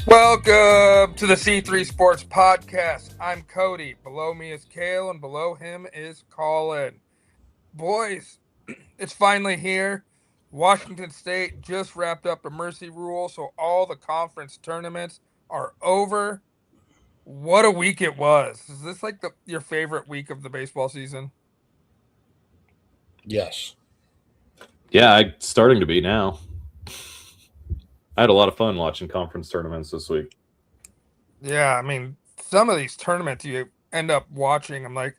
Welcome to the C3 Sports Podcast. I'm Cody. Below me is Kale, and below him is Colin. Boys, it's finally here. Washington State just wrapped up a mercy rule, so all the conference tournaments are over. What a week it was. Is this like your favorite week of the baseball season? Yes. Yeah, it's starting to be now. I had a lot of fun watching conference tournaments this week. Yeah, I mean, some of these tournaments you end up watching. I'm like,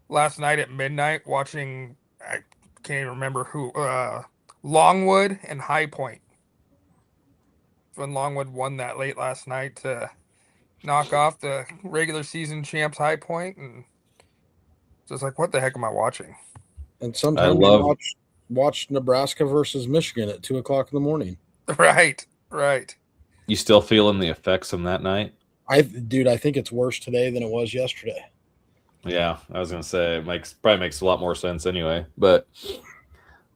last night at midnight watching, I can't even remember who, Longwood and High Point. When Longwood won that late last night to knock off the regular season champs High Point, and just like, what the heck am I watching? And sometimes you watch Nebraska versus Michigan at 2:00 in the morning. Right. You still feeling the effects from that night? I think it's worse today than it was yesterday. Yeah, I was gonna say it probably makes a lot more sense anyway. But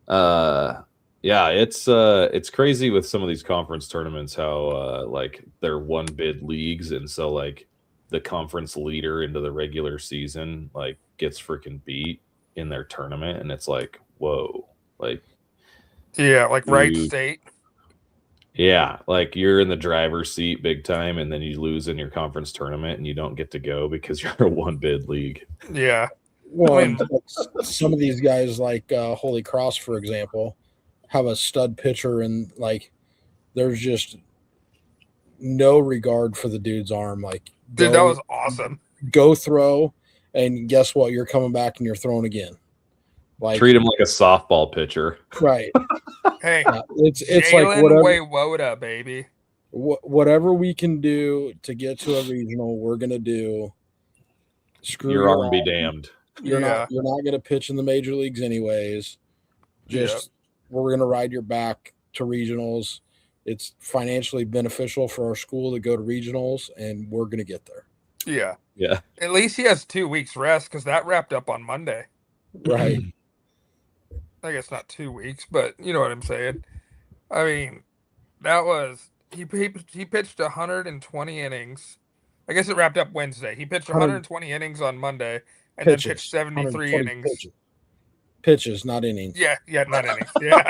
yeah, it's crazy with some of these conference tournaments how like they're one bid leagues, and so like the conference leader into the regular season like gets freaking beat in their tournament, and it's like, whoa, like yeah, like Wright State. Yeah, like you're in the driver's seat big time, and then you lose in your conference tournament, and you don't get to go because you're a one bid league. Yeah. Well, I mean, some of these guys, like Holy Cross, for example, have a stud pitcher, and like there's just no regard for the dude's arm. Like, dude, that was awesome. Go throw, and guess what? You're coming back and you're throwing again. Like, treat him like a softball pitcher, right? Hey, it's like whatever. Woda, baby. Whatever we can do to get to a regional, we're gonna do. Screw your arm be damned. You're not gonna pitch in the major leagues anyways. We're gonna ride your back to regionals. It's financially beneficial for our school to go to regionals, and we're gonna get there. Yeah. At least he has 2 weeks rest because that wrapped up on Monday. Right. I guess not 2 weeks, but you know what I'm saying. I mean, that was he pitched 120 innings. I guess it wrapped up Wednesday. He pitched 120 innings on Monday, and then pitched 73 innings. Pitches, not innings. Yeah, not innings. Yeah,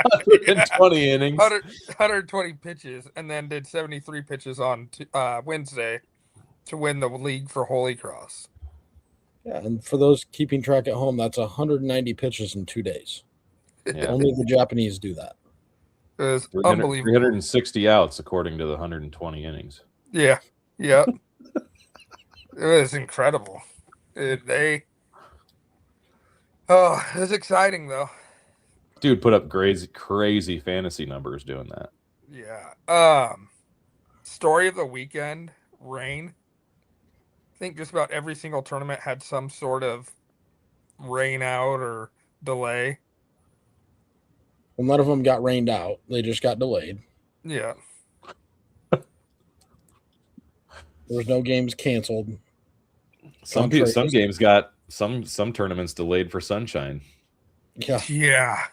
20 innings. 120 pitches, and then did 73 pitches on Wednesday to win the league for Holy Cross. Yeah, and for those keeping track at home, that's 190 pitches in 2 days. Yeah. Only the Japanese do that. It was unbelievable. 360 outs according to the 120 innings. Yeah. It was incredible. It was exciting though. Dude put up crazy fantasy numbers doing that. Yeah. Story of the weekend, rain. I think just about every single tournament had some sort of rain out or delay. Well, none of them got rained out. They just got delayed. Yeah. There was no games canceled. Some games got some tournaments delayed for sunshine. Yeah.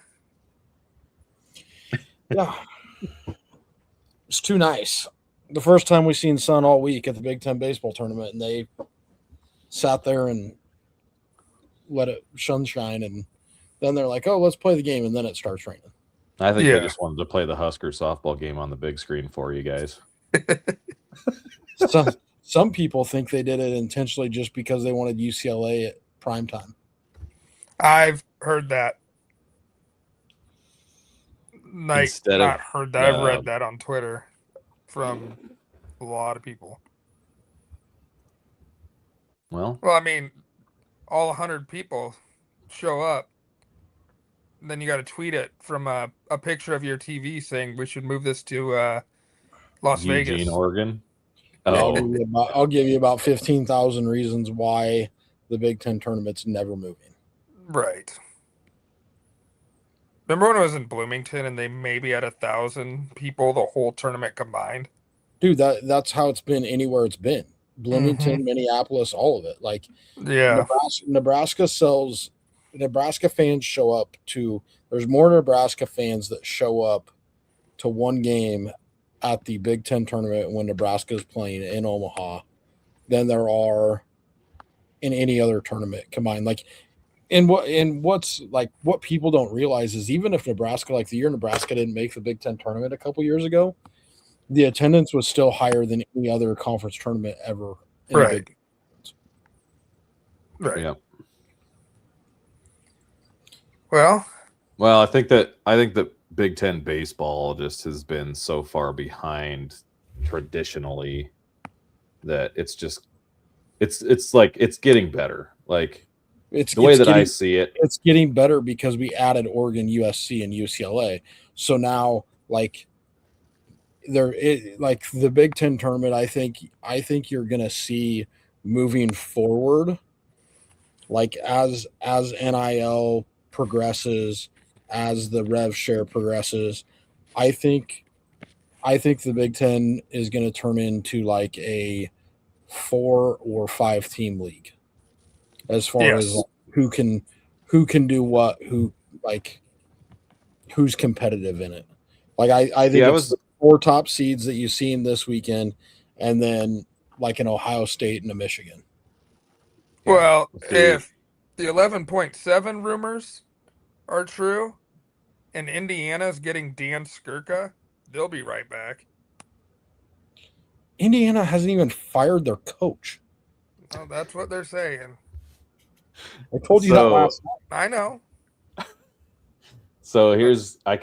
It's too nice. The first time we seen sun all week at the Big Ten baseball tournament, and they sat there and let it sunshine, and then they're like, "Oh, let's play the game," and then it starts raining. I think they just wanted to play the Husker softball game on the big screen for you guys. Some people think they did it intentionally just because they wanted UCLA at primetime. I've heard that. I've read that on Twitter from a lot of people. Well, I mean, all 100 people show up. Then you got to tweet it from a picture of your TV saying we should move this to Las Vegas. Eugene, Oregon. Oh. I'll give you about 15,000 reasons why the Big Ten tournament's never moving. Right. Remember when it was in Bloomington and they maybe had 1,000 people the whole tournament combined? Dude, that's how it's been anywhere it's been. Bloomington, Minneapolis, all of it. Like, yeah, Nebraska fans show up to. There's more Nebraska fans that show up to one game at the Big Ten tournament when Nebraska is playing in Omaha than there are in any other tournament combined. Like, what's like what people don't realize is even if Nebraska, like the year Nebraska didn't make the Big Ten tournament a couple years ago, the attendance was still higher than any other conference tournament ever in the Right. Big. Right. Yeah. Well, Well, I think that Big Ten baseball just has been so far behind traditionally that it's like it's getting better. Like It's the way that I getting see it, it's getting better because we added Oregon, USC, and UCLA. So now, like like the Big Ten tournament, I think you're gonna see moving forward, like as NIL progresses, as the rev share progresses, I think I think the Big Ten is going to turn into like a 4 or 5 team league as far as yes. who can do what, like who's competitive in it. Like I think yeah, I it's was the 4 top seeds that you've seen this weekend, and then like an Ohio State and a Michigan. yeah. Well, See, if the 11.7 rumors are true and Indiana's getting Dan Skirka, they'll be right back. Indiana hasn't even fired their coach. Well, that's what they're saying. I told you that so last night. I know. So But I'm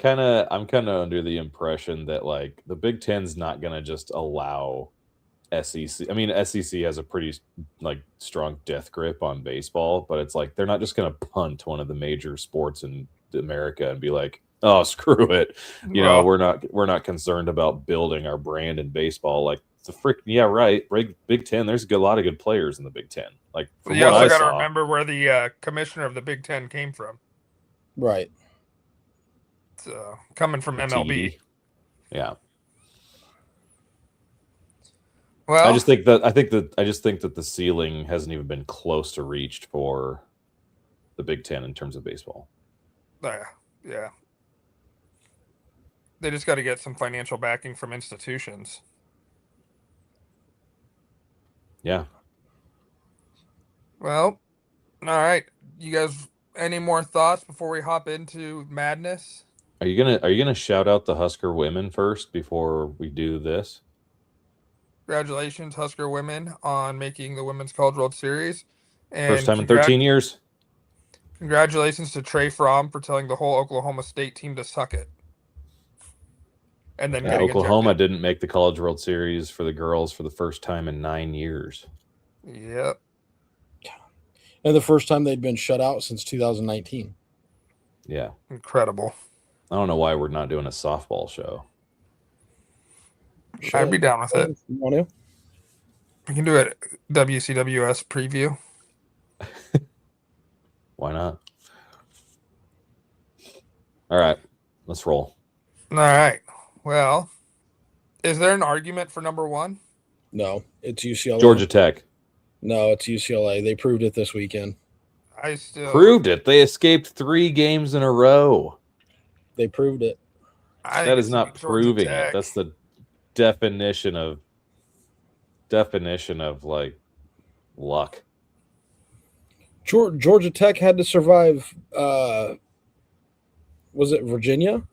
kind of under the impression that like the Big Ten's not gonna just allow SEC. I mean, SEC has a pretty like strong death grip on baseball, but it's like they're not just gonna punt one of the major sports in America and be like, oh, screw it. well, We're not concerned about building our brand in baseball. Like it's a freak. Yeah, right. Big Ten. There's a lot of good players in the Big Ten. Like from you what also I got to saw, remember where the commissioner of the Big Ten came from. Right. It's coming from MLB. TD. Yeah. Well, I just think that the ceiling hasn't even been close to reached for the Big Ten in terms of baseball. yeah. They just got to get some financial backing from institutions. Yeah. Well, all right. You guys, any more thoughts before we hop into madness? Are you gonna shout out the Husker women first before we do this? Congratulations, Husker women, on making the Women's College World Series. First And time in 13 years. congratulations to Trey Fromm for telling the whole Oklahoma State team to suck it. And then Yeah, getting Oklahoma ejected. didn't make the College World Series for the girls for the first time in 9 years. Yep. And the first time they'd been shut out since 2019. Yeah. Incredible. I don't know why we're not doing a softball show. I'd be down with it. You want to? We can do it WCWS preview. Why not? All right, let's roll. All right. Well, is there an argument for number one? No, it's UCLA. Georgia Tech No, it's UCLA. They proved it this weekend. I still proved it. They escaped 3 games in a row. They proved it. I think That it's is not Georgia proving it. Tech. That's the definition of like luck. Georgia Tech had to survive. Was it Virginia?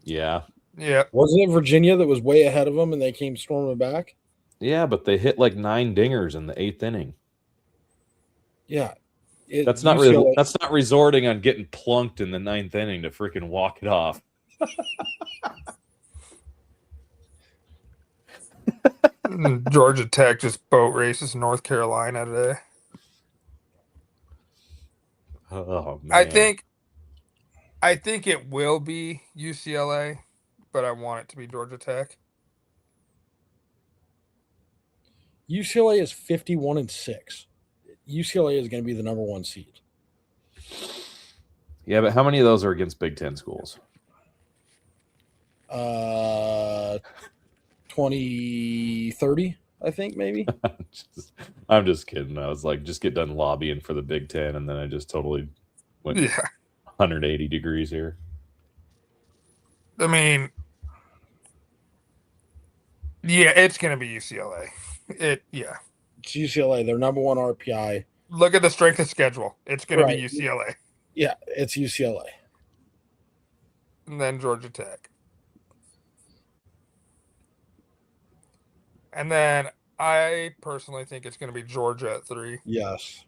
Yeah. Yeah. Wasn't it Virginia that was way ahead of them and they came storming back? Yeah, but they hit like 9 dingers in the 8th inning. Yeah. That's not resorting on getting plunked in the 9th inning to freaking walk it off. Georgia Tech just boat races North Carolina today. Oh man. I think it will be UCLA, but I want it to be Georgia Tech. UCLA is 51-6. UCLA is going to be the number 1 seed. Yeah, but how many of those are against Big Ten schools? 20, 30, I think maybe. I'm just kidding. I was like, just get done lobbying for the Big Ten, and then I just totally went 180 degrees here. I mean, Yeah, it's gonna be UCLA. Yeah. It's UCLA. They're number one RPI. Look at the strength of schedule. It's gonna be Right. UCLA. Yeah, it's UCLA. And then Georgia Tech. And then I personally think it's gonna be Georgia at 3. Yes.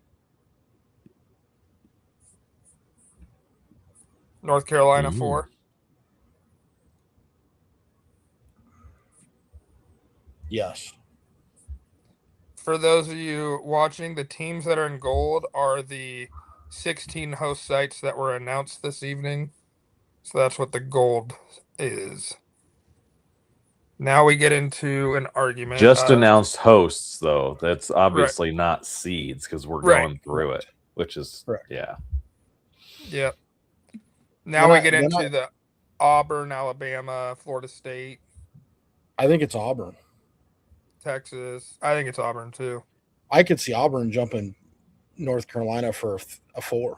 North Carolina Mhm. 4. Yes. For those of you watching, the teams that are in gold are the 16 host sites that were announced this evening. So that's what the gold is. Now we get into an argument Just of announced hosts, though. That's right, obviously not seeds because we're right, going through it, Correct. which is Correct. yeah. yep. Now Then we I get then I, into the Auburn, Alabama, Florida State, I think it's Auburn. Texas. I think it's Auburn too. I could see Auburn jumping North Carolina for a 4.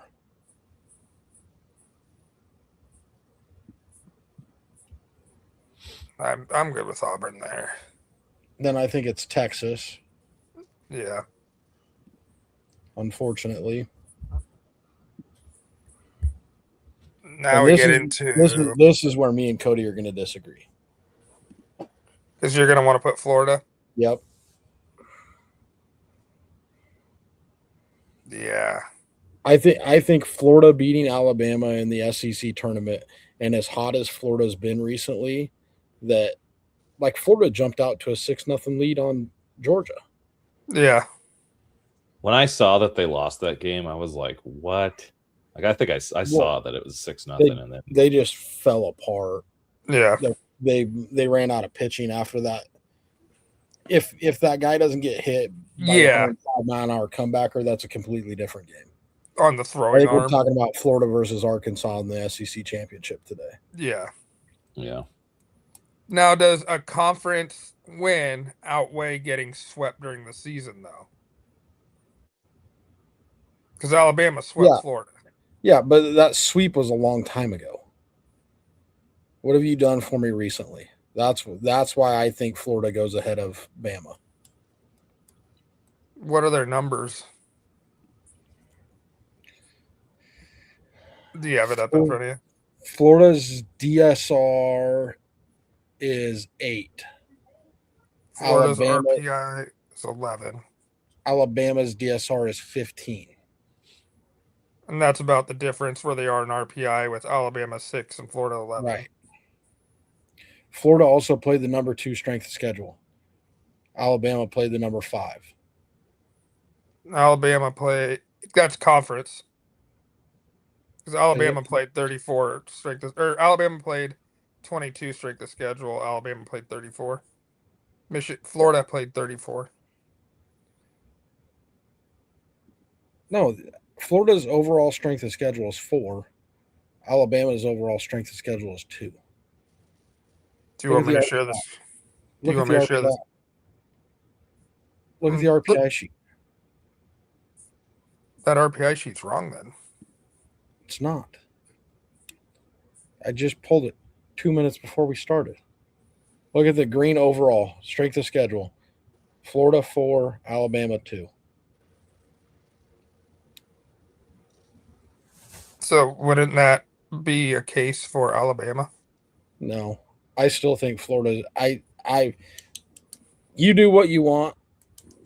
I'm good with Auburn there. Then I think it's Texas, Yeah. unfortunately. Now And we this get is this is into this is where me and Cody are going to disagree. because you're gonna want to put Florida. Yep. Yeah. I think Florida beating Alabama in the SEC tournament, and as hot as Florida's been recently, that like Florida jumped out to a 6-0 lead on Georgia. Yeah. When I saw that they lost that game, I was like, "What?" Like I think I saw that it was 6-0, and then They just fell apart. Yeah. They ran out of pitching after that. If that guy doesn't get hit by the Yeah. 105-mile-an-hour comebacker, that's a completely different game. On the I throwing think we're arm. talking about Florida versus Arkansas in the SEC championship today. Yeah. yeah, Now, does a conference win outweigh getting swept during the season, though? Because Alabama swept Yeah, Florida. yeah, but that sweep was a long time ago. What have you done for me recently? That's why I think Florida goes ahead of Bama. What are their numbers? Do you have it up in front of you? Florida's DSR is 8. Florida's Alabama RPI is 11. Alabama's DSR is 15. And that's about the difference where they are in RPI with Alabama 6 and Florida 11. Right. Florida also played the number 2 strength of schedule. Alabama played the number 5. Alabama played, that's conference. Because Alabama Is it? played 34 strength of, or Alabama played 22 strength of schedule. Alabama played 34. Florida played 34. No, Florida's overall strength of schedule is 4. Alabama's overall strength of schedule is 2. Do you Look want at me the to share this? Do you look at want the me to share RPI. this? Look at the Look, RPI sheet. that RPI sheet's wrong then. It's not. I just pulled it 2 minutes before we started. Look at the green overall strength of schedule. Florida 4, Alabama 2. So wouldn't that be a case for Alabama? No, I still think Florida. You do what you want,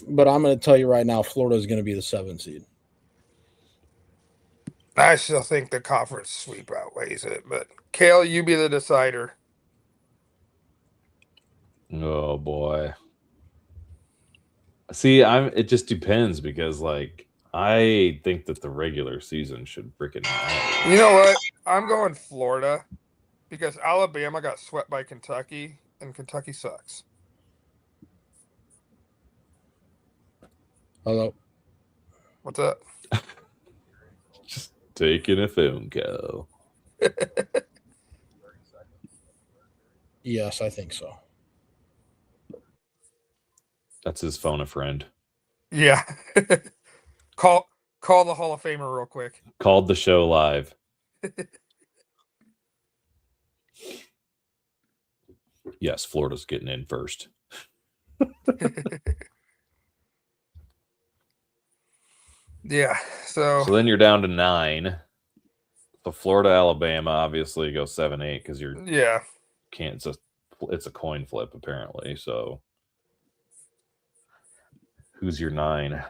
but I'm going to tell you right now, Florida is going to be the 7 seed. I still think the conference sweep outweighs it, but Kale, you be the decider. oh boy. See, it just depends because like I think that the regular season should freaking matter. You know what? I'm going Florida because Alabama got swept by Kentucky, and Kentucky sucks. Hello. What's up? Just taking a phone call. Yes, I think so. That's his phone a friend. Yeah. call the Hall of Famer real quick. Called the show live. Yes, Florida's getting in first. Yeah. So So then you're down to 9. So Florida, Alabama, obviously go 7-8 because you're yeah, can't. It's a coin flip apparently. So who's your 9?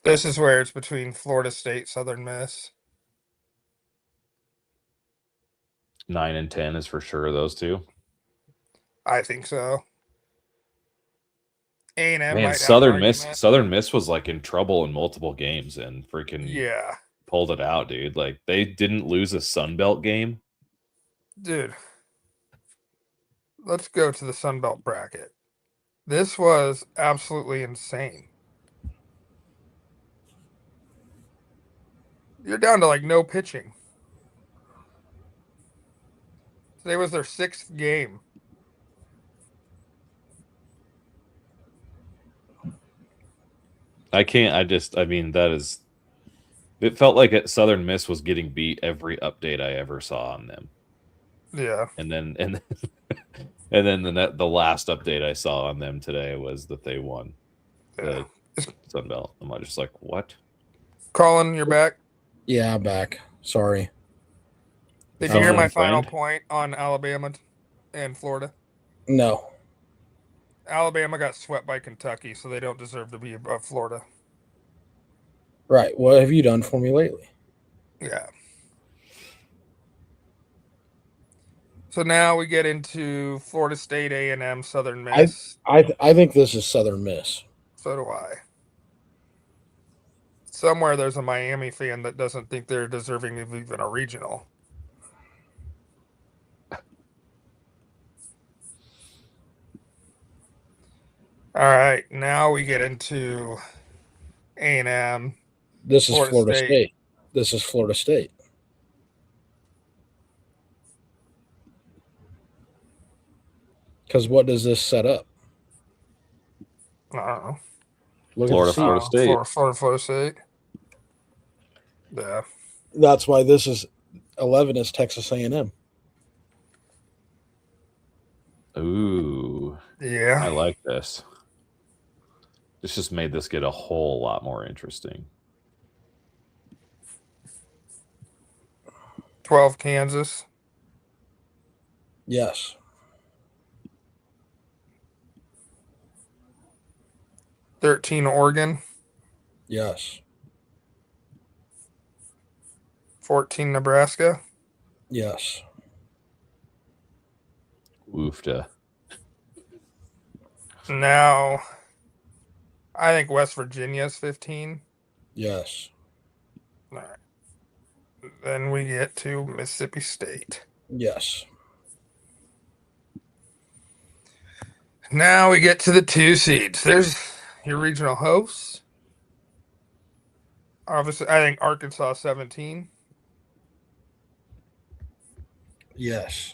this is where it's between Florida State, Southern Miss. 9 and 10 is for sure those two. I think so. A&M Man, might have an Southern Miss. argument. Southern Miss was like in trouble in multiple games and freaking Yeah, pulled it out, dude. Like they didn't lose a Sun Belt game. dude. Let's go to the Sun Belt bracket. This was absolutely insane. You're down to like no pitching. Today was their 6th game. I can't. I mean, that is. It felt like Southern Miss was getting beat every update I ever saw on them, Yeah, and then and then the last update I saw on them today was that they won yeah. the Sun Belt. I'm just like, what? Colin, you're back. Yeah, I'm back. Sorry. Did you hear Phone my a final friend. point on Alabama and Florida? No. Alabama got swept by Kentucky, so they don't deserve to be above Florida. Right. What have you done for me lately? Yeah. So now we get into Florida State, A&M, Southern I Miss. I think this is Southern Miss. So do I. Somewhere there's a Miami fan that doesn't think they're deserving of even a regional. All right, now we get into A&M, This is Florida Florida State. State. This is Florida State. Because what does this set up? I don't know. Look at the Florida, seat. Florida State. Florida State. Yeah. That's why this is 11 is Texas A&M. Ooh, Yeah. I like this. This just made this get a whole lot more interesting. 12 Kansas. Yes. 13 Oregon. Yes. 14 Nebraska. Yes. Woofda. Now, I think West Virginia's 15. Yes. All right. Then we get to Mississippi State. Yes. Now we get to the 2 seeds. There's your regional hosts. Obviously, I think Arkansas 17. Yes.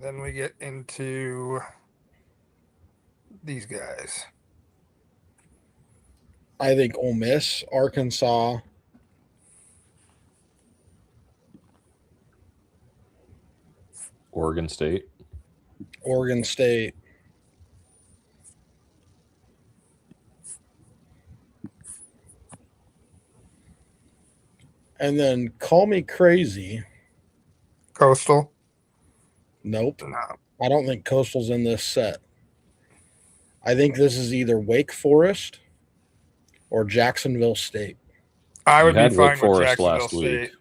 Then we get into these guys. I think Ole Miss, Arkansas, Oregon State. Oregon State, and then call me crazy. Coastal. Nope. No. I don't think Coastal's in this set. I think this is either Wake Forest or Jacksonville State. I You would be had Wake fine with Forest Jacksonville last week. State.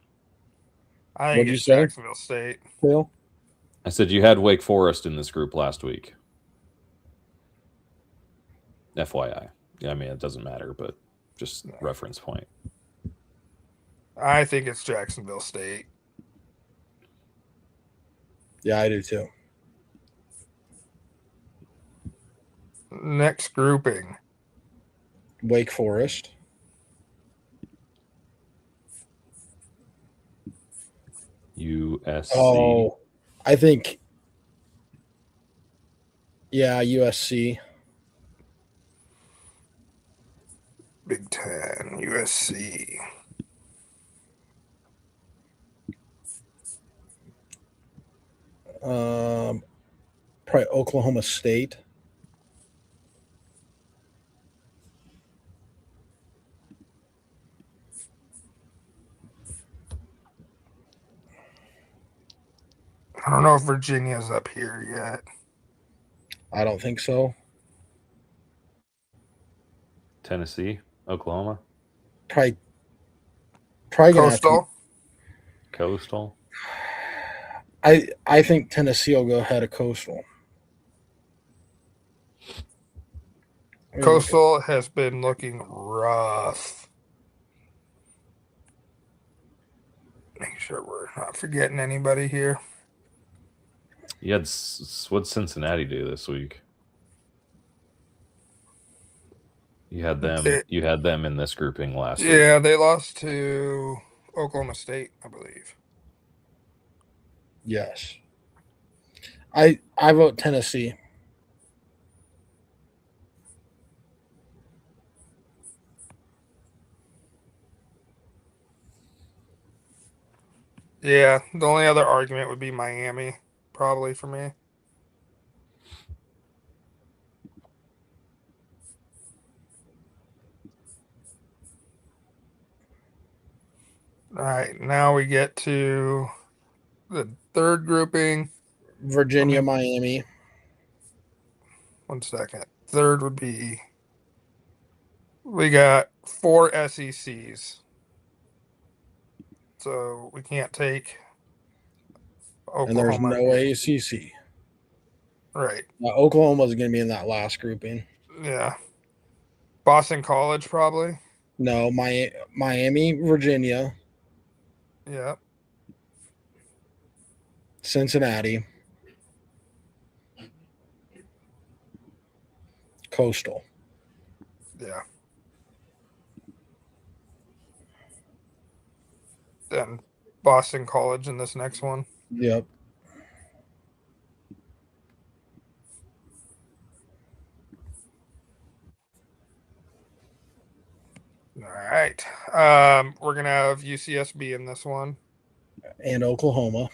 I think What'd you it's say? Jacksonville State. Phil? I said you had Wake Forest in this group last week. FYI. Yeah, I mean, it doesn't matter, but just reference point. I think it's Jacksonville State. Yeah, I do too. Next grouping. Wake Forest. USC. Oh, I think. Yeah, USC. Big Ten, USC. Probably Oklahoma State. I don't know if Virginia's up here yet. I don't think so. Tennessee, Oklahoma, Probably, probably gonna have to. Coastal. Coastal. I think Tennessee will go ahead of Coastal. Let me look at Coastal has been looking rough. Make sure we're not forgetting anybody here. You had what'd Cincinnati do this week? You had them. They, You had them in this grouping last week. yeah, they lost to Oklahoma State, I believe. yes. I vote Tennessee. Yeah, the only other argument would be Miami, probably for me. All right, now we get to the third grouping. Virginia, Me, Miami. 1 second. Third would be we got 4 SECs, so we can't take And there's Oklahoma no here. ACC. Right. Now, Oklahoma's going to be in that last grouping. Yeah. Boston College, probably. No, Miami, Virginia, Yeah. Cincinnati, Coastal. Yeah. Then Boston College in this next one. Yep. All right. We're gonna have UCSB in this one. And Oklahoma.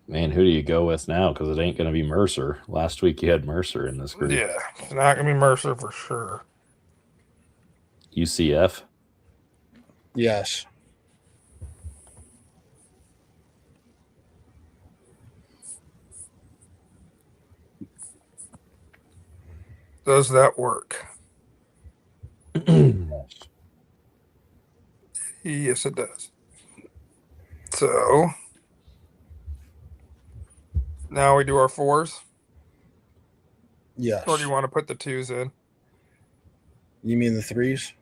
Man, who do you go with now? Because it ain't going to be Mercer. Last week you had Mercer in this group. Yeah, it's not gonna be Mercer for sure. UCF. Yes. Does that work? Yes, it does. So now we do our fours, Yes. or do you want to put the twos in? You mean the threes?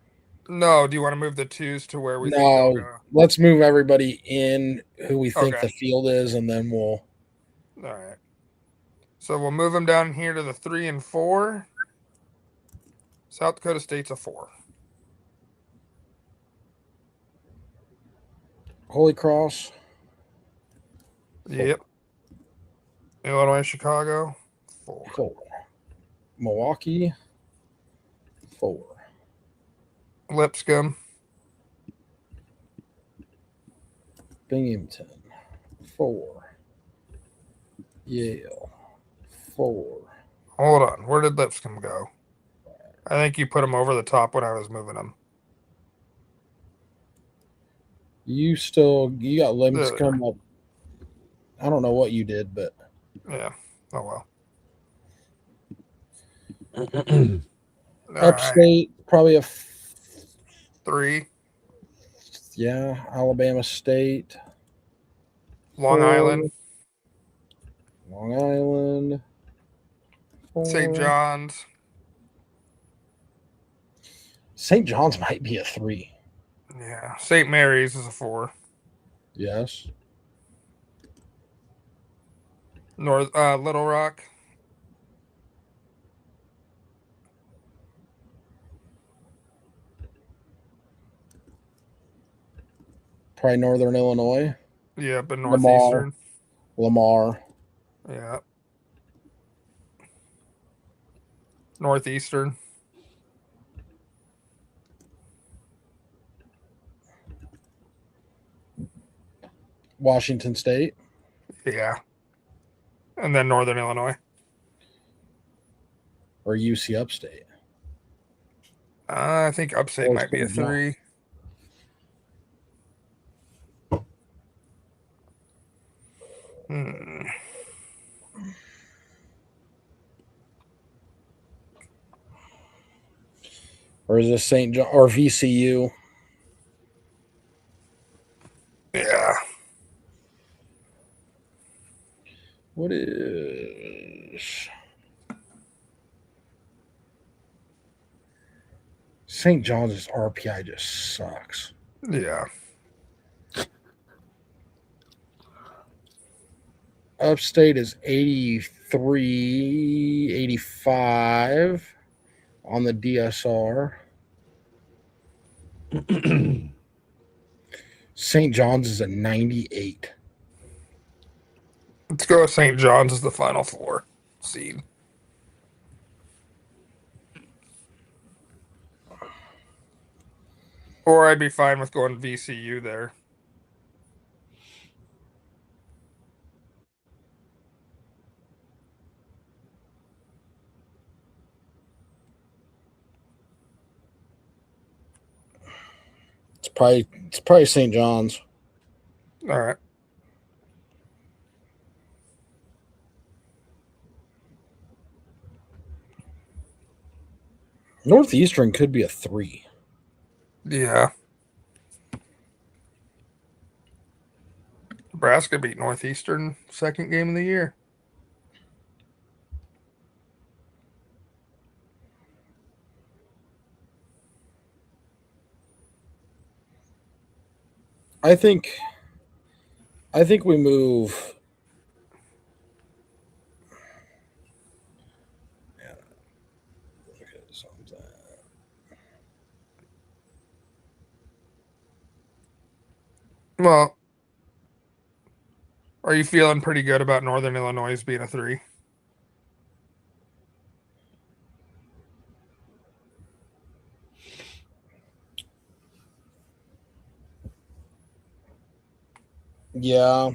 No, do you want to move the twos to where we think they'll No. go? Let's move everybody in who we think Okay. the field is, and then we'll. All right. So we'll move them down here to the 3 and 4. South Dakota State's a 4. Holy Cross. Yep. Illinois, Chicago, 4. 4. Milwaukee. 4. Lipscomb, Binghamton. 4. Yale. 4. hold on. Where did Lipscomb go? I think you put them over the top when I was moving them. You got Lipscomb up. I don't know what you did, but Yeah. Oh, well. Upstate, Right. probably a 3. yeah. Alabama State, Long 4. Island, Long Island, 4. St. John's. St. John's might be a 3. Yeah. St. Mary's is a 4. Yes. Little Rock. Probably Northern Illinois. Yeah, but Lamar. Northeastern. Lamar. Yeah. Northeastern. Washington State Yeah. And then Northern Illinois. or UC Upstate. I think Upstate Or might be a St. John. 3. Hmm. Or is this St. John or VCU? Yeah. What is St. John's RPI just sucks. Yeah. Upstate is 83, 85 on the DSR. St. John's is a 98. Let's go with St. John's as the Final Four seed. Or I'd be fine with going VCU there. It's probably St. John's. All right. Northeastern could be a 3. Yeah. Nebraska beat Northeastern second game of the year. I think we move. Yeah. Look at something. Well, are you feeling pretty good about Northern Illinois being a 3? Yeah.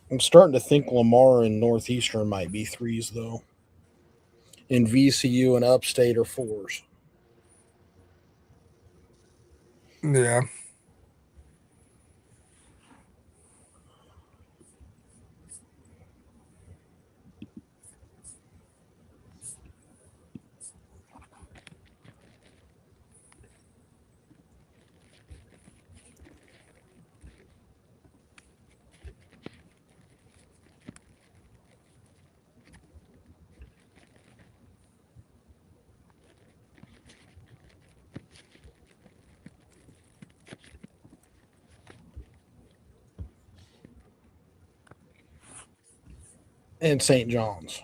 I'm starting to think Lamar and Northeastern might be 3s, though. And VCU and Upstate are 4s. Yeah. And St. John's.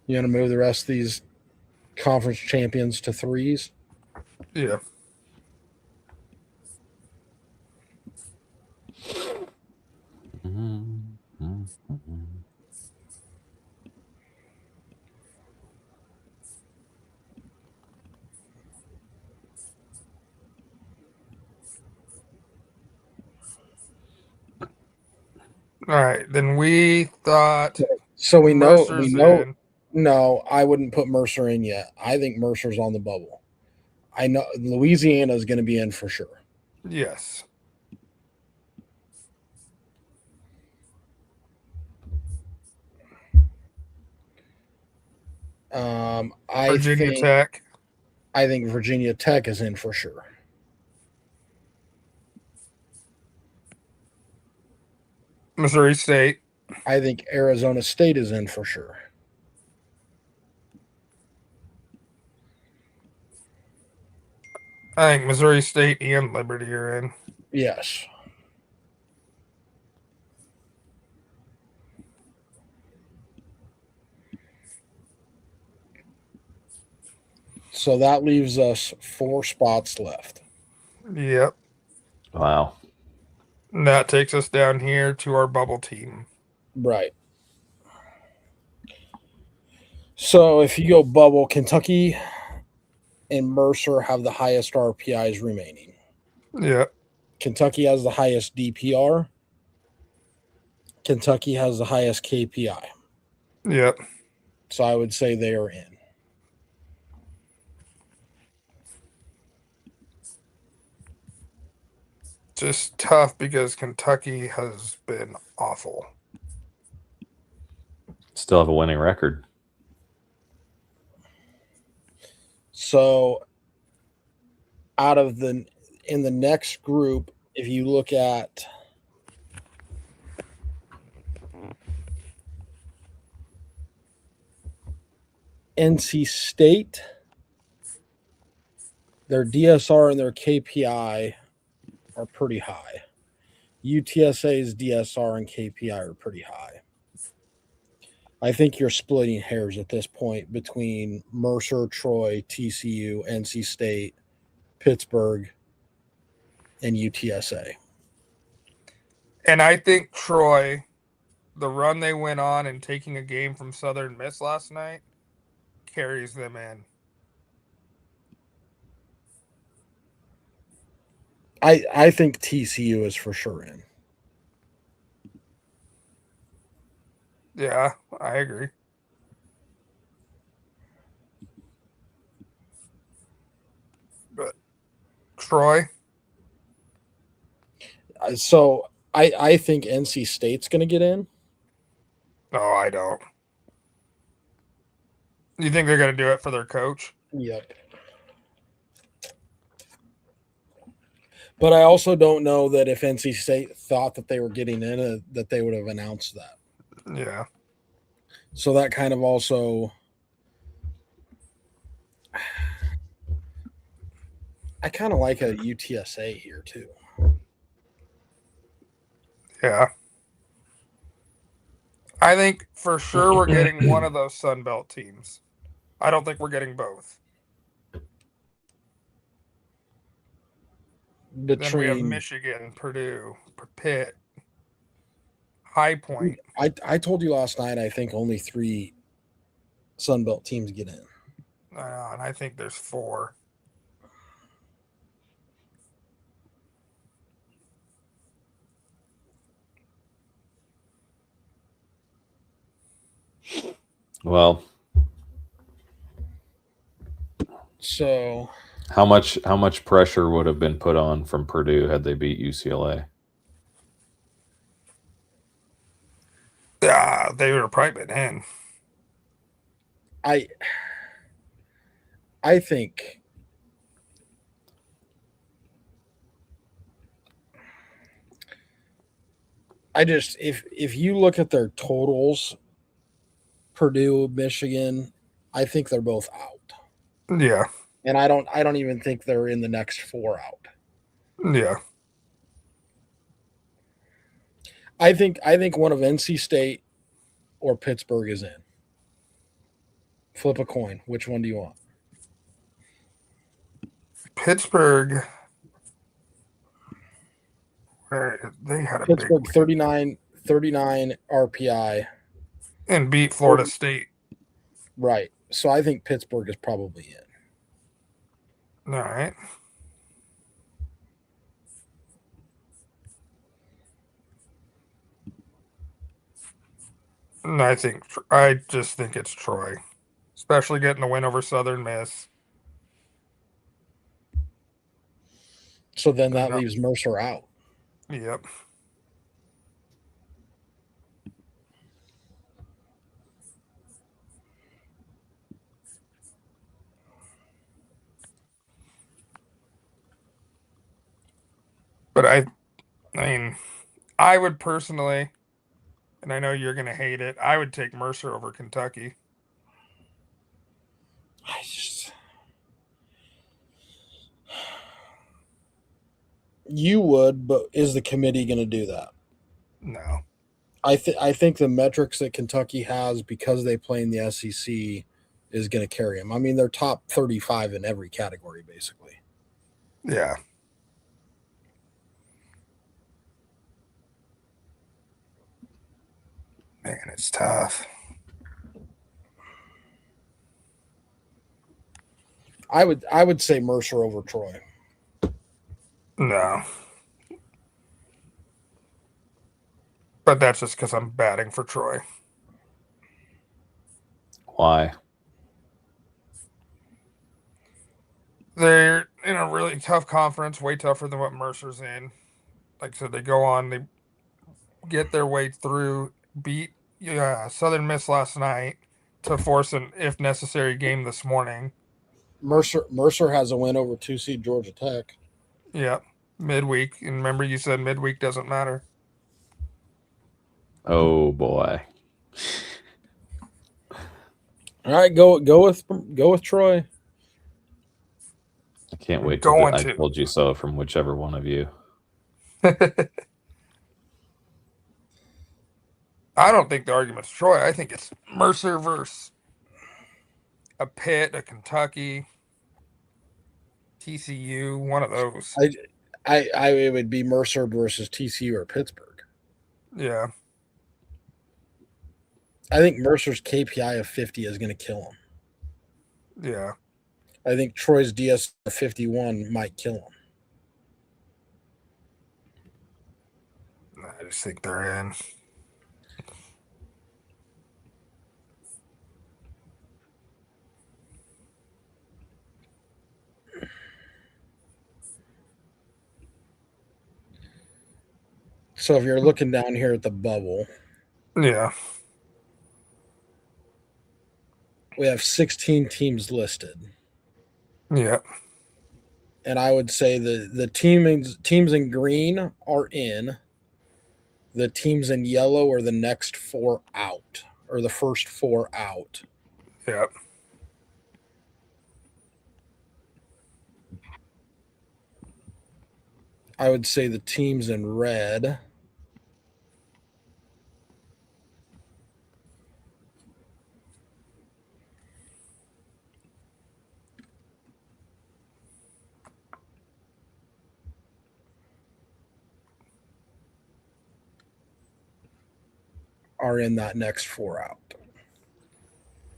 You want to move the rest of these conference champions to 3s? Yeah. All right. Then we thought So we know Mercer's in. No, I wouldn't put Mercer in yet. I think Mercer's on the bubble. I know Louisiana is going to be in for sure. Yes. Virginia Tech. I think Virginia Tech is in for sure. Missouri State. I think Arizona State is in for sure. I think Missouri State and Liberty are in. Yes. So that leaves us 4 spots left. Yep. Wow. And that takes us down here to our bubble team. Right. So if you go bubble, Kentucky and Mercer have the highest RPIs remaining. Yeah. Kentucky has the highest DPR. Kentucky has the highest KPI. Yep. So I would say they are in. Just tough because Kentucky has been awful. Still have a winning record. So out of the in the next group, if you look at NC State, their DSR and their KPI are pretty high. UTSA's DSR and KPI are pretty high. I think you're splitting hairs at this point between Mercer, Troy, TCU, NC State, Pittsburgh, and UTSA. And I think Troy, the run they went on and taking a game from Southern Miss last night, carries them in. I think TCU is for sure in. Yeah, I agree. But Troy, So I think NC State's going to get in. no, I don't. You think they're going to do it for their coach? Yep. But I also don't know that if NC State thought that they were getting in, that they would have announced that. Yeah. So that kind of also, I kind of like a UTSA here too. Yeah. I think for sure we're getting one of those Sun Belt teams. I don't think we're getting both. Then we have Between Michigan, Purdue, Pitt, High Point. I told you last night, I think only 3 Sun Belt teams get in. And I think there's 4. Well, So how much pressure would have been put on from Purdue had they beat UCLA? Yeah, they would have probably been in. I think I just if you look at their totals, Purdue, Michigan, I think they're both out. Yeah. And I don't even think they're in the next 4 out. Yeah. I think one of NC State or Pittsburgh is in. Flip a coin. Which one do you want? Pittsburgh. They had a Pittsburgh big 39 RPI. and beat Florida State. Right. So I think Pittsburgh is probably in. All right. And I just think it's Troy, especially getting the win over Southern Miss. So then that leaves Mercer out. Yep. But I mean, I would personally, and I know you're going to hate it, I would take Mercer over Kentucky. You would, but is the committee going to do that? No. I think the metrics that Kentucky has because they play in the SEC is going to carry them. I mean, they're top 35 in every category, basically. Yeah. Man, it's tough. I would say Mercer over Troy. No. But that's just because I'm batting for Troy. Why? They're in a really tough conference, way tougher than what Mercer's in. Like I said, they go on, they get their way through, beat Southern Miss last night to force an, if necessary, game this morning. Mercer has a win over 2 seed Georgia Tech. Yep, midweek. And remember, you said midweek doesn't matter. Oh boy. All right, go with Troy. I can't wait till Going I to. told you so from whichever one of you. I don't think the argument's Troy. I think it's Mercer versus a Pitt, a Kentucky, TCU, one of those. It would be Mercer versus TCU or Pittsburgh. Yeah. I think Mercer's KPI of 50 is going to kill him. Yeah. I think Troy's DS 51 might kill him. I just think they're in. So if you're looking down here at the bubble, Yeah. we have 16 teams listed. Yeah. And I would say the teams in green are in. The teams in yellow are the next 4 out, or the first 4 out. Yeah. I would say the teams in red are in that next 4 out.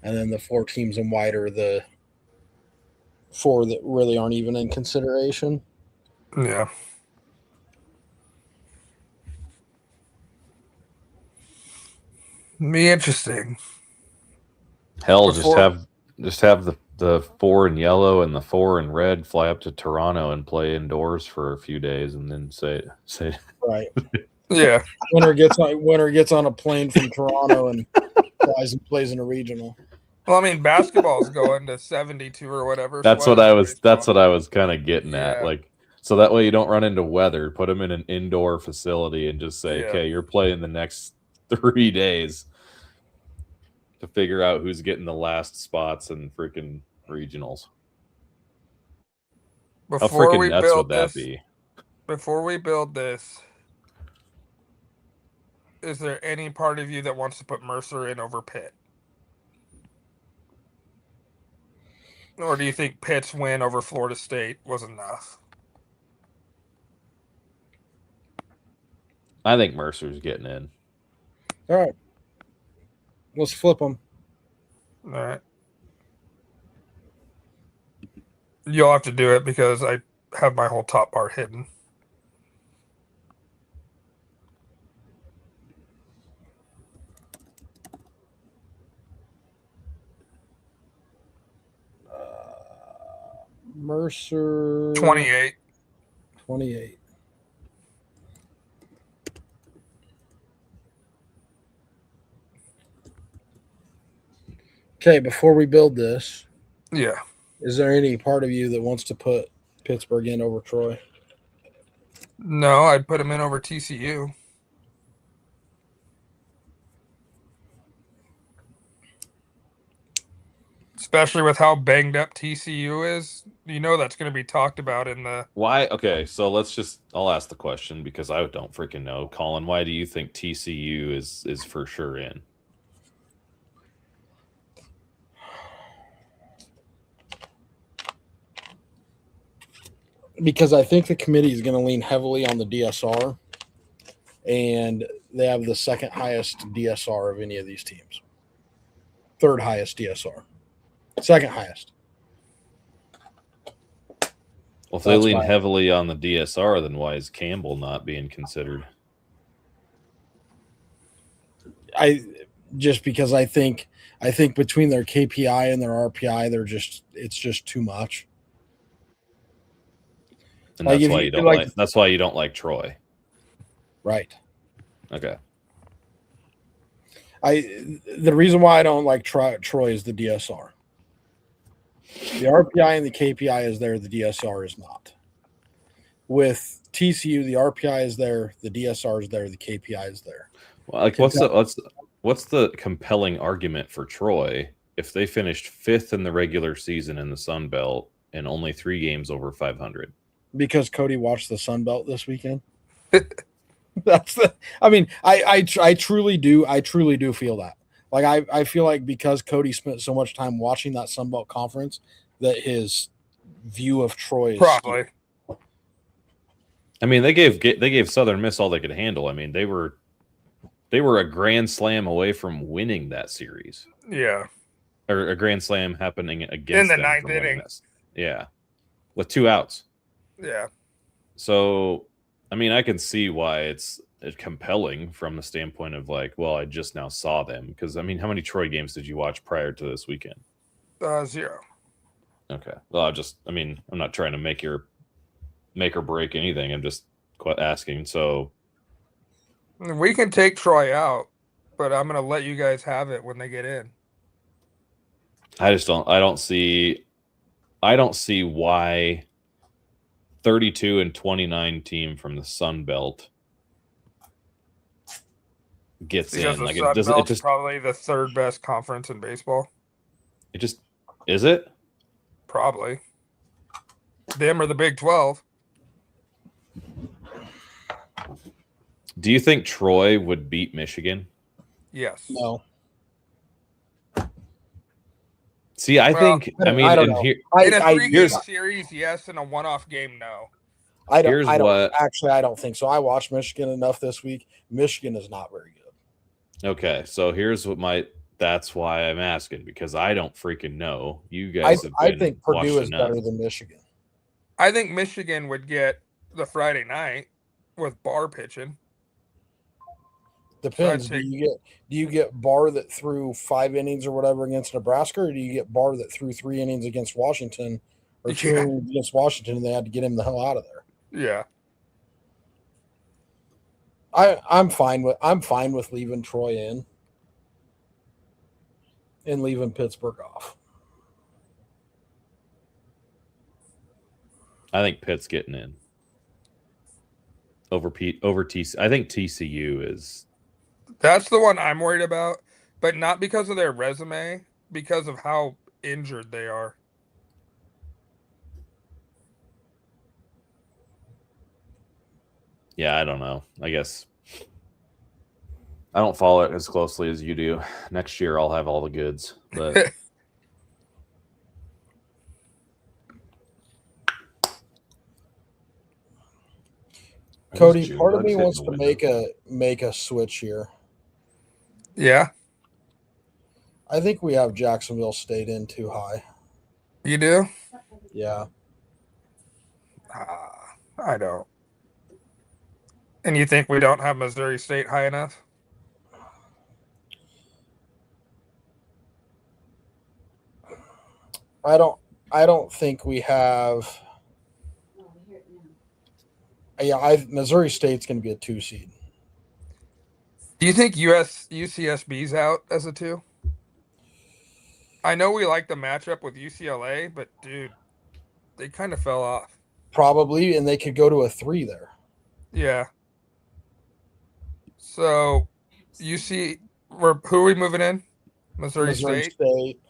And then the 4 teams in white are the 4 that really aren't even in consideration. Yeah. Be interesting. Hell, Before- just have the 4 in yellow and the 4 in red fly up to Toronto and play indoors for a few days, and then say Right. Yeah. Winner gets on a plane from Toronto and flies and plays in a regional. Well, I mean, basketball's going to 72 or whatever. that's so what I was baseball. that's what I was kind of getting at, Yeah. like, so that way you don't run into weather. Put them in an indoor facility and just say, Yeah. okay, you're playing the next 3 days to figure out who's getting the last spots in freaking regionals. How Before freaking we nuts build would that this, be? before we build this, is there any part of you that wants to put Mercer in over Pitt? Or do you think Pitt's win over Florida State was enough? I think Mercer's getting in. All right. Let's flip them. All right. You'll have to do it because I have my whole top bar hidden. Mercer 28. 28. Okay, before we build this, Yeah. is there any part of you that wants to put Pittsburgh in over Troy? No, I'd put him in over TCU. Especially with how banged up TCU is. You know that's going to be talked about in the... Why? Okay, so I'll ask the question because I don't freaking know. Colin, why do you think TCU is for sure in? Because I think the committee is going to lean heavily on the DSR, and they have the second highest DSR of any of these teams. Third highest DSR. Second highest. Well, if they lean heavily on the DSR, then why is Campbell not being considered? Because I think between their KPI and their RPI, it's just too much. And that's why you don't like. That's why you don't like Troy. Right. Okay. The reason why I don't like Troy is the DSR. The RPI and the KPI is there. The DSR is not. With TCU, the RPI is there. The DSR is there. The KPI is there. Well, like, what's the compelling argument for Troy if they finished 5th in the regular season in the Sun Belt and only 3 games over 500? Because Cody watched the Sun Belt this weekend. That's the. I mean, I truly do. I truly do feel that. Like I feel like because Cody spent so much time watching that Sun Belt conference, that his view of Troy is probably. Skewed. I mean, they gave Southern Miss all they could handle. I mean, they were a grand slam away from winning that series. Yeah. Or a grand slam happening against in the 9th inning. Yeah. With 2 outs. Yeah. So, I mean, I can see why it's compelling from the standpoint of like, well, I just now saw them. Because, I mean, how many Troy games did you watch prior to this weekend? 0. Okay. Well, I'm not trying to make or break anything. I'm just asking. So we can take Troy out, but I'm going to let you guys have it when they get in. I don't see why 32 and 29 team from the Sun Belt gets because in. Like it just probably the 3rd best conference in baseball. It just is it? Probably. Them or the Big 12. Do you think Troy would beat Michigan? Yes. No. See, I think. I mean, I don't know. In a 3-game series, yes. In a one-off game, no. I don't think so. I watched Michigan enough this week. Michigan is not very good. Okay, so here's what that's why I'm asking, because I don't freaking know. You guys I think Purdue is better than Michigan. I think Michigan would get the Friday night with Barr pitching. Depends. Do you get Barr that threw 5 innings or whatever against Nebraska, or do you get Barr that threw 3 innings against Washington or 2 innings against Washington, and they had to get him the hell out of there? Yeah. I'm fine with leaving Troy in and leaving Pittsburgh off. I think Pitt's getting in over TCU. I think TCU is. That's the one I'm worried about, but not because of their resume, because of how injured they are. Yeah, I don't know. I guess I don't follow it as closely as you do. Next year, I'll have all the goods. But Cody, part of me wants to make a switch here. Yeah. I think we have Jacksonville State in too high. You do? Yeah. I don't. And you think we don't have Missouri State high enough? I don't think we have. Yeah, Missouri State's going to be a 2 seed. Do you think UCSB's out as a 2? I know we like the matchup with UCLA, but dude, they kind of fell off. Probably, and they could go to a 3 there. Yeah. So, who are we moving in? Missouri State.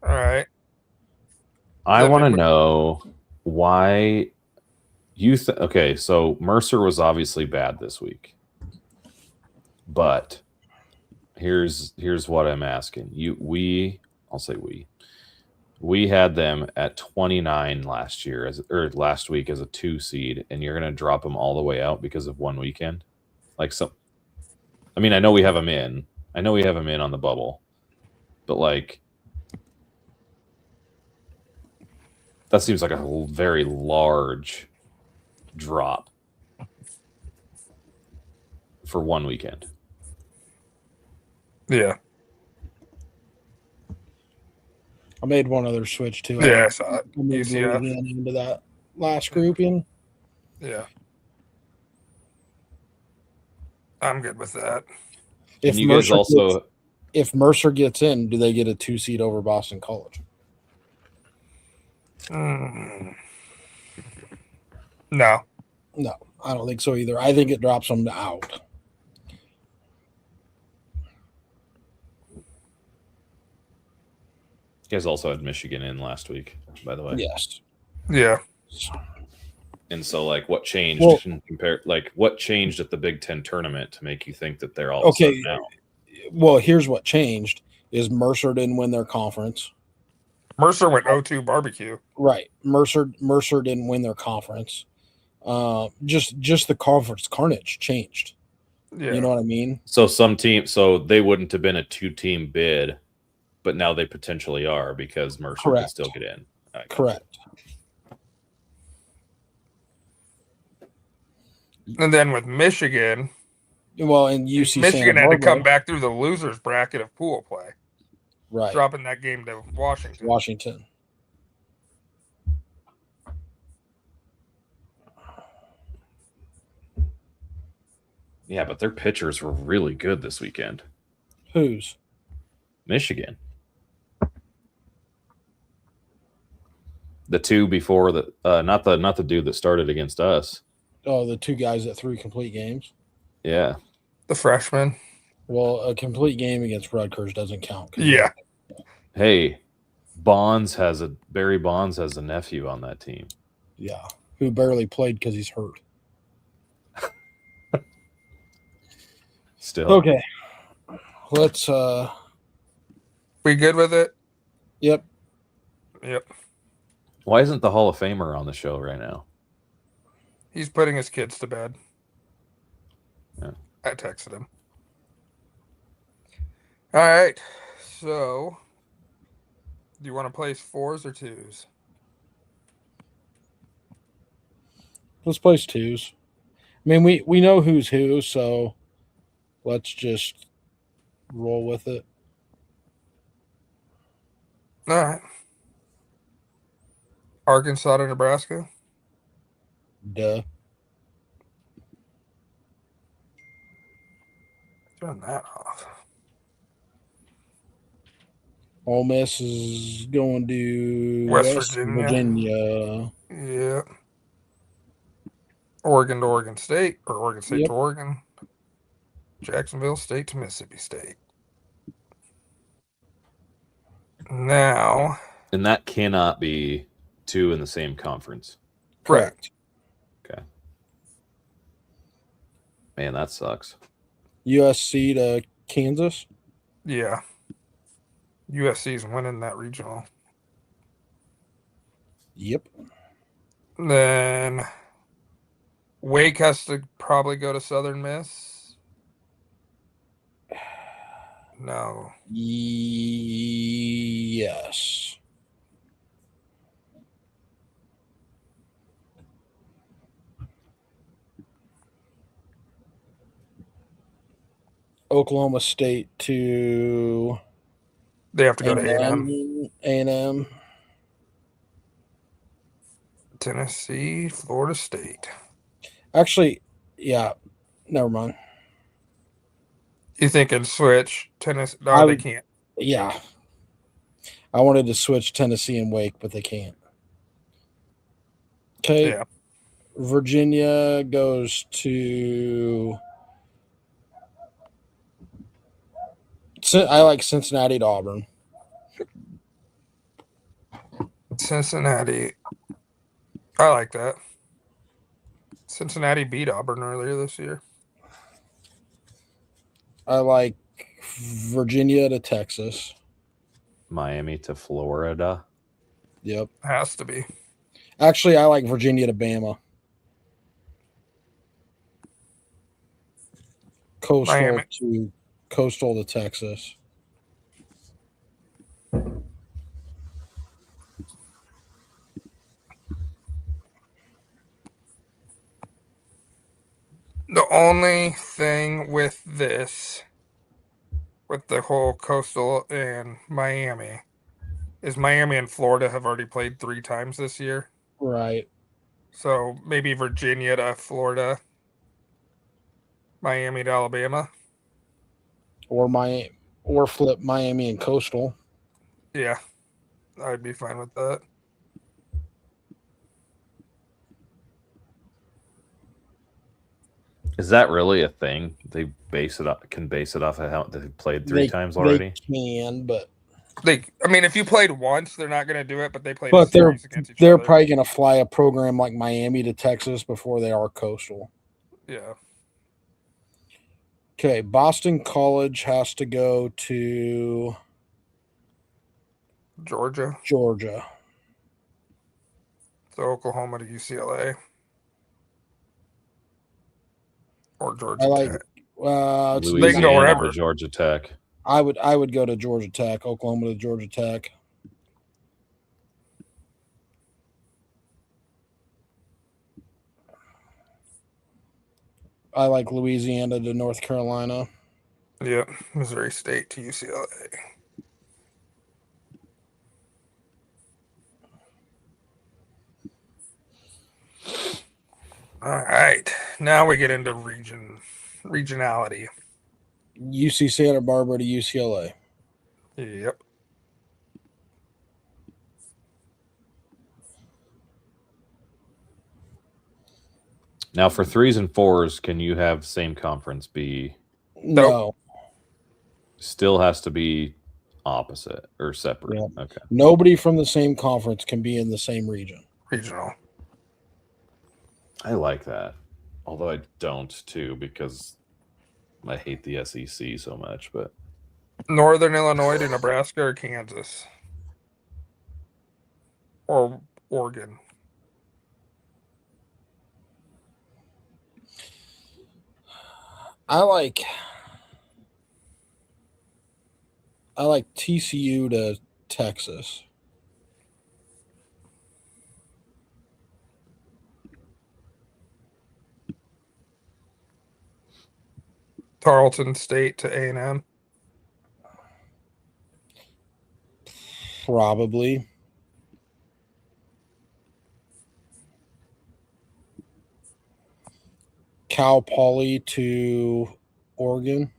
All right. I want to know why okay, so Mercer was obviously bad this week. But here's what I'm asking. I'll say we had them at 29 last week as a 2 seed, and you're going to drop them all the way out because of one weekend? I mean, I know we have them in. I know we have them in on the bubble. but like that seems like a very large drop for one weekend. Yeah. I made one other switch too. Yeah, I saw it. I moved UCF. Louisiana into that last grouping. Yeah. I'm good with that. Can you guys also If Mercer gets in, do they get a 2 seed over Boston College? No. No, I don't think so either. I think it drops them out. You guys also had Michigan in last week, by the way. Yes. Yeah. And so, like, what changed Well- what changed at the Big Ten tournament to make you think that they're all Okay. of a sudden out? Well, here's what changed: is Mercer didn't win their conference. Mercer went 0-2 barbecue. Right. Mercer didn't win their conference. Just the conference carnage changed. Yeah. You know what I mean? So they wouldn't have been a 2-team bid, but now they potentially are because Mercer could Correct. still get in. I got you. Correct. And then with Michigan, Well, and UC Michigan Santa had to Barbara, come back through the losers bracket of pool play, right? dropping that game to Washington. Washington. Yeah, but their pitchers were really good this weekend. Who's? Michigan. The two before the not the dude that started against us. Oh, the two guys that threw complete games. Yeah. The freshman. Well, a complete game against Rutgers doesn't count. Yeah. Hey, Barry Bonds has a nephew on that team. Yeah. Who barely played because he's hurt. Still. Okay. Let's We good with it? Yep. Yep. Why isn't the Hall of Famer on the show right now? He's putting his kids to bed. Yeah. I texted him. All right. So, do you want to place 4s or 2s? Let's place 2s. I mean, we know who's who, so let's just roll with it. All right. Arkansas to Nebraska. Duh. Turn that off. Ole Miss is going to West Virginia. Virginia. Yeah. Oregon to Oregon State, or Oregon State Yep. to Oregon. Jacksonville State to Mississippi State. Now, And that cannot be two in the same conference. Correct. Okay. Man, that sucks. USC to Kansas. yeah. USC's winning that regional. Yep. Then Wake has to probably go to Southern Miss. No. Yes. Oklahoma State to They have to go to A&M. A&M. Tennessee, Florida State. Actually, yeah. Never mind. You thinking switch Tennessee? No, I they would- can't. Yeah. I wanted to switch Tennessee and Wake, but they can't. Okay. Yeah. Virginia goes to. I like Cincinnati to Auburn. Cincinnati. I like that. Cincinnati beat Auburn earlier this year. I like Virginia to Texas. Miami to Florida. Yep. Has to be. Actually, I like Virginia to Bama. Miami. Coastal to Texas. The only thing with this, with the whole Coastal and Miami, is Miami and Florida have already played 3 times this year. Right. So maybe Virginia to Florida, Miami to Alabama. Or flip Miami and Coastal. Yeah, I'd be fine with that. Is that really a thing? They can base it off of how they've played three times They already. can, but I mean, if you played once, they're not going to do it, but they played a but series against each they're other. probably going to fly a program like Miami to Texas before they are Coastal. Yeah. Okay, Boston College has to go to Georgia. Georgia. So Oklahoma to UCLA. Or I Georgia like Tech. They can go Louisiana wherever. to Georgia Tech. I would go to Georgia Tech, Oklahoma to Georgia Tech. I like Louisiana to North Carolina. Yep. Missouri State to UCLA. All right. Now we get into regionality. UC Santa Barbara to UCLA. Yep. Now, for 3s and 4s, can you have same conference be? No. Still has to be opposite or separate. Yeah. Okay. Nobody from the same conference can be in the same region. Regional. I like that. Although I don't too, because I hate the SEC so much, but Northern Illinois to Nebraska or Kansas? Or Oregon? I like TCU to Texas. Tarleton State to A&M? Probably. Cal Poly to Oregon.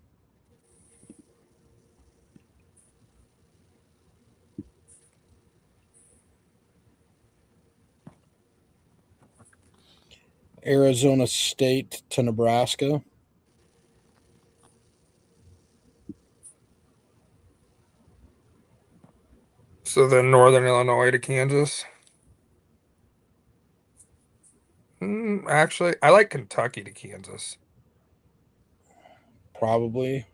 Arizona State to Nebraska. So then Northern Illinois to Kansas? Actually, I like Kentucky to Kansas. Probably.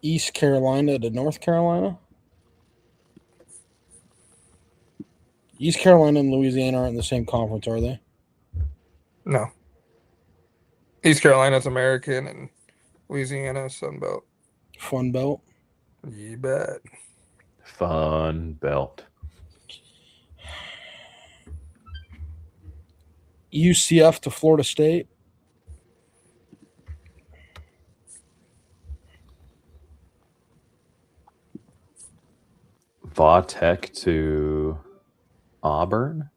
East Carolina to North Carolina. East Carolina and Louisiana aren't in the same conference, are they? No. East Carolina's American and Louisiana Sun Belt. Fun Belt. You bet. Fun Belt. UCF to Florida State. Va-Tech to Auburn.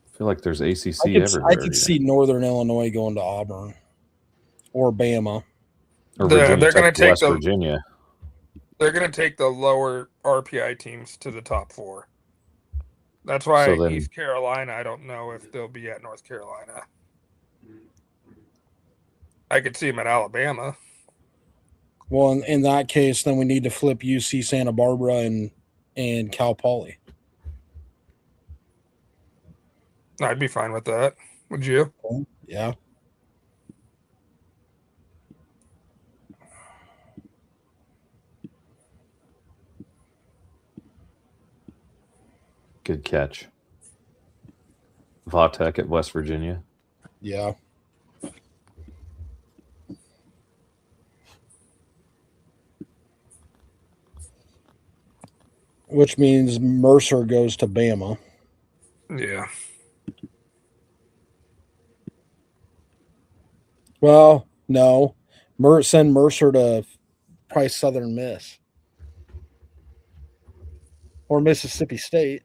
I feel like there's ACC everywhere. I could see Northern Illinois going to Auburn or Bama. Or Virginia They're Tech going to to take West Virginia. They're going to take the lower RPI teams to the top 4. That's why So then- East Carolina, I don't know if they'll be at North Carolina. I could see them at Alabama. Well, in that case, then we need to flip UC Santa Barbara and Cal Poly. I'd be fine with that. Would you? Yeah. Good catch. Va-Tech at West Virginia. Yeah. which means Mercer goes to Bama. Yeah. Well, no. Send Mercer to probably Southern Miss or Mississippi State,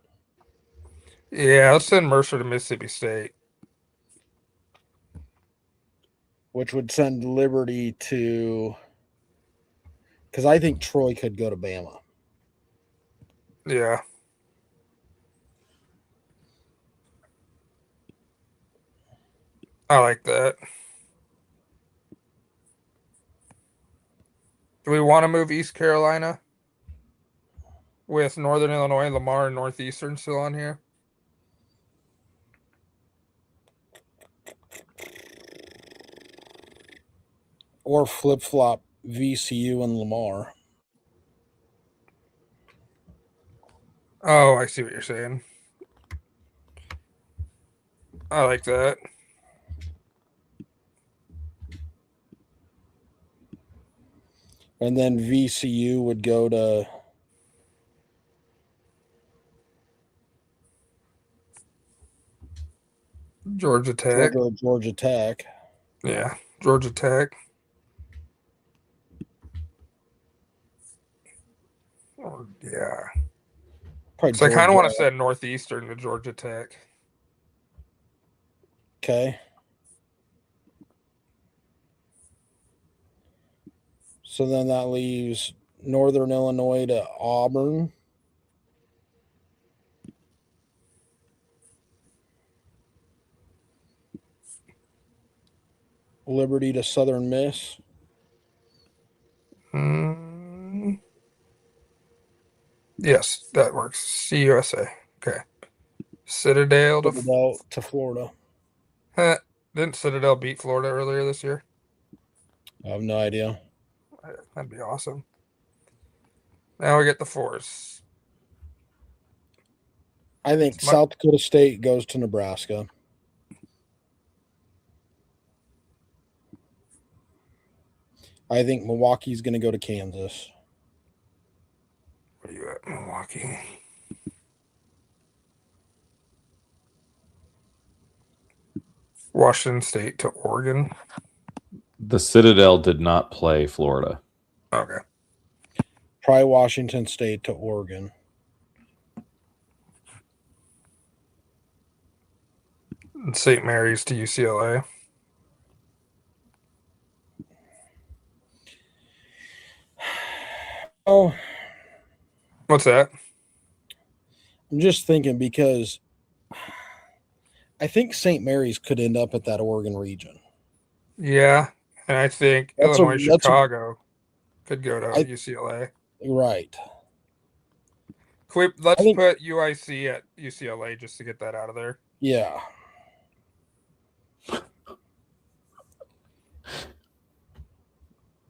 Yeah, let's send Mercer to Mississippi State. which would send Liberty to. Because I think Troy could go to Bama. Yeah. I like that. Do we want to move East Carolina with Northern Illinois, Lamar, and Northeastern still on here? Or flip flop VCU and Lamar. Oh, I see what you're saying. I like that. And then VCU would go to Georgia Tech. Georgia Tech. Yeah, Georgia Tech. Oh, yeah. Probably So I kind of Georgia. want to send Northeastern to Georgia Tech. Okay. So then that leaves Northern Illinois to Auburn. Liberty to Southern Miss. Yes, that works. CUSA. Okay. Citadel To Florida. Didn't Citadel beat Florida earlier this year? I have no idea. That'd be awesome. Now we get the fours. I think South Dakota State goes to Nebraska. I think Milwaukee's going to go to Kansas. Where are you at, Milwaukee? Washington State to Oregon. The Citadel did not play Florida. Okay. Try Washington State to Oregon. And St. Mary's to UCLA. Oh, What's that? I'm just thinking because I think St. Mary's could end up at that Oregon region. Yeah, and I think Illinois Chicago could go to UCLA. Right. Let's put UIC at UCLA just to get that out of there. Yeah.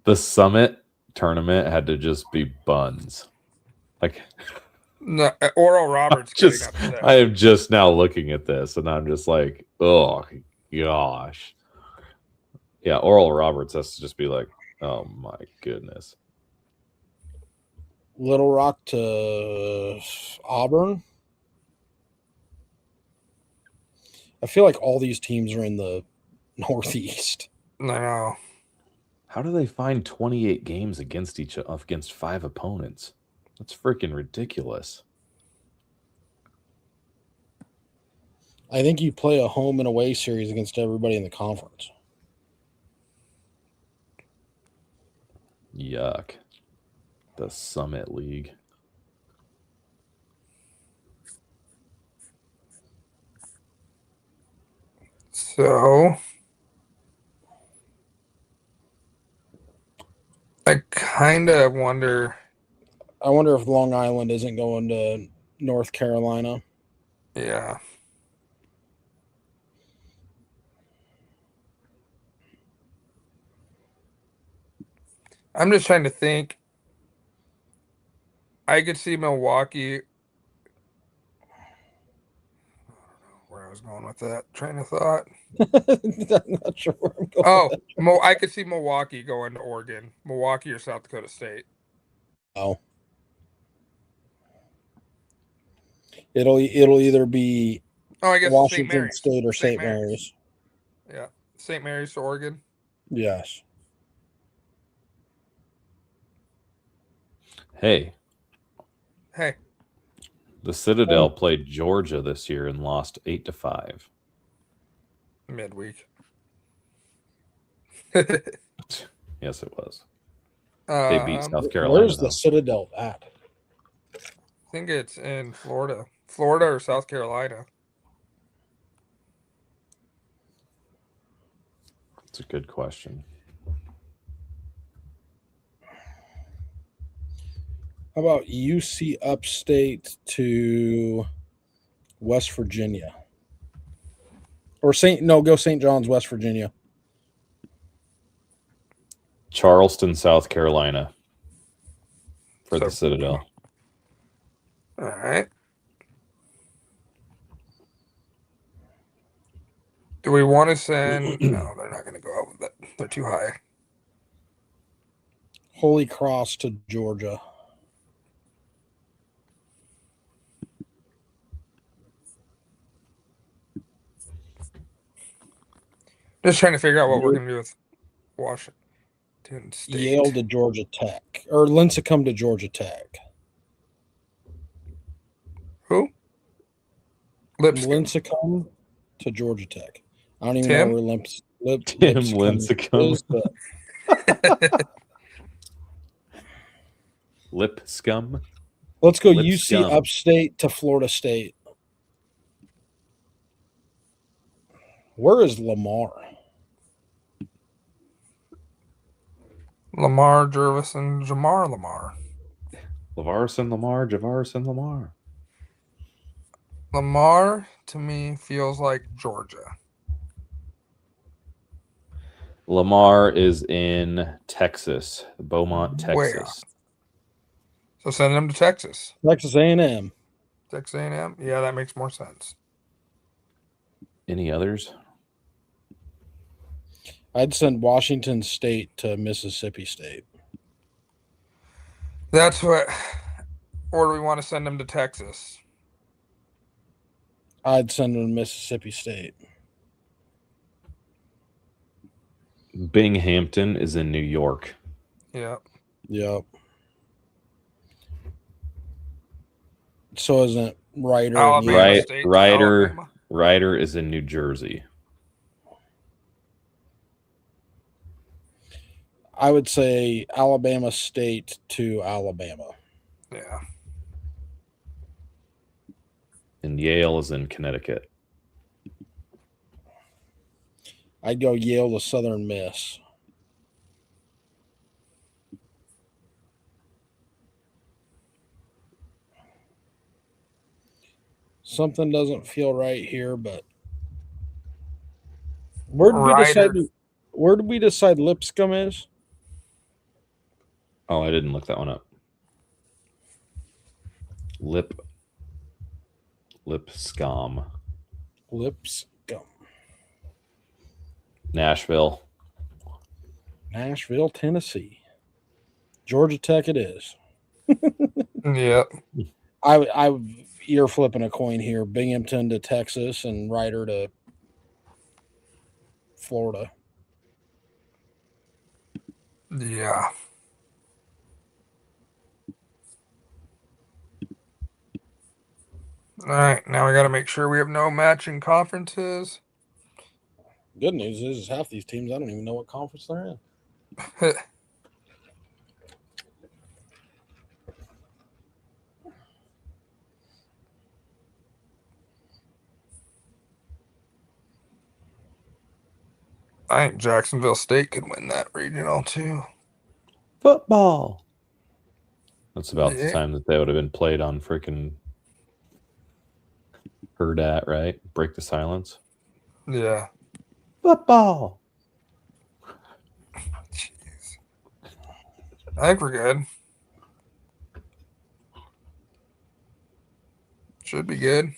The Summit tournament had to just be buns. Like, no, Oral Roberts I am just now looking at this and I'm just like, oh gosh. Yeah, Oral Roberts has to just be like, oh my goodness. Little Rock to Auburn. I feel like all these teams are in the Northeast. No. How do they find 28 games against 5 opponents? That's freaking ridiculous. I think you play a home and away series against everybody in the conference. Yuck. The Summit League. So I kind of wonder. I wonder if Long Island isn't going to North Carolina. Yeah. I'm just trying to think. I could see Milwaukee. I don't know where I was going with that train of thought. I'm not sure where I'm going. I could see Milwaukee going to Oregon. Milwaukee or South Dakota State. Oh. It'll either be Oh, I guess St. Washington Mary's. State or St. St. Mary's. Yeah, St. Mary's to Oregon. Yes. Hey, Hey, the Citadel played Georgia this year and lost 8-5. midweek. Yes, it was. They beat South Carolina. Where's the Citadel at? I think it's in Florida or South Carolina. It's a good question. How about UC Upstate to West Virginia? Or go St. John's, West Virginia. Charleston, South Carolina for the Citadel. All right. Do we want to send? No, they're not going to go out with that. They're too high. Holy Cross to Georgia. Just trying to figure out what we're going to do with Washington State. Yale to Georgia Tech. Or Lincecum to Georgia Tech. Who? Lipscomb. Lincecum to Georgia Tech. I don't even Tim? know where Tim Lincecum is, but Lipscomb. let's go Lipscomb. UC Upstate to Florida State. Where is Lamar? Lamar, Jervis, and Jamar Lamar. Lavarson, Lamar, Javarson, Lamar. Lamar, to me, feels like Georgia. Lamar is in Texas, Beaumont, Texas. Where? So send him to Texas. Texas A&M. Texas A&M? Yeah, that makes more sense. Any others? I'd send Washington State to Mississippi State. That's what. Or do we want to send him to Texas? I'd send him to Mississippi State. Binghamton is in New York. Yeah. Yep. So isn't Ryder? Alabama State to Alabama? Ryder is in New Jersey. I would say Alabama State to Alabama. Yeah. And Yale is in Connecticut. I'd go Yale to Southern Miss. Something doesn't feel right here, but where did we decide Lipscomb is? Oh, I didn't look that one up. Lipscomb. Nashville, Tennessee. Georgia Tech it is. Yep. You're flipping a coin here. Binghamton to Texas and Ryder to Florida. Yeah. All right. Now we got to make sure we have no matching conferences. Good news is half these teams, I don't even know what conference they're in. I think Jacksonville State could win that regional too. football. That's about the time that they would have been played on freaking Heard at, right? Break the silence. Yeah. Football. Jeez. I think we're good. Should be good.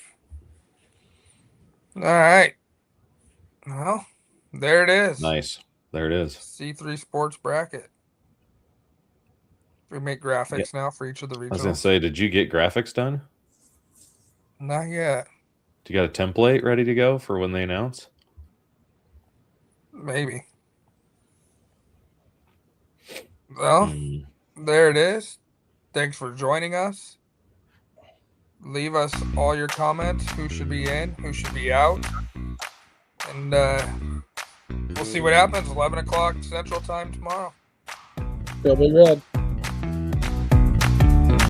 All right. Well, there it is. Nice. There it is. C3 Sports Bracket. We make graphics now for each of the regionals. I was going to say, did you get graphics done? Not yet. Do you got a template ready to go for when they announce? Maybe. Well, Hmm. there it is. Thanks for joining us. Leave us all your comments. Who should be in? Who should be out? And we'll see what happens. 11 o'clock Central Time tomorrow. Go Big Red.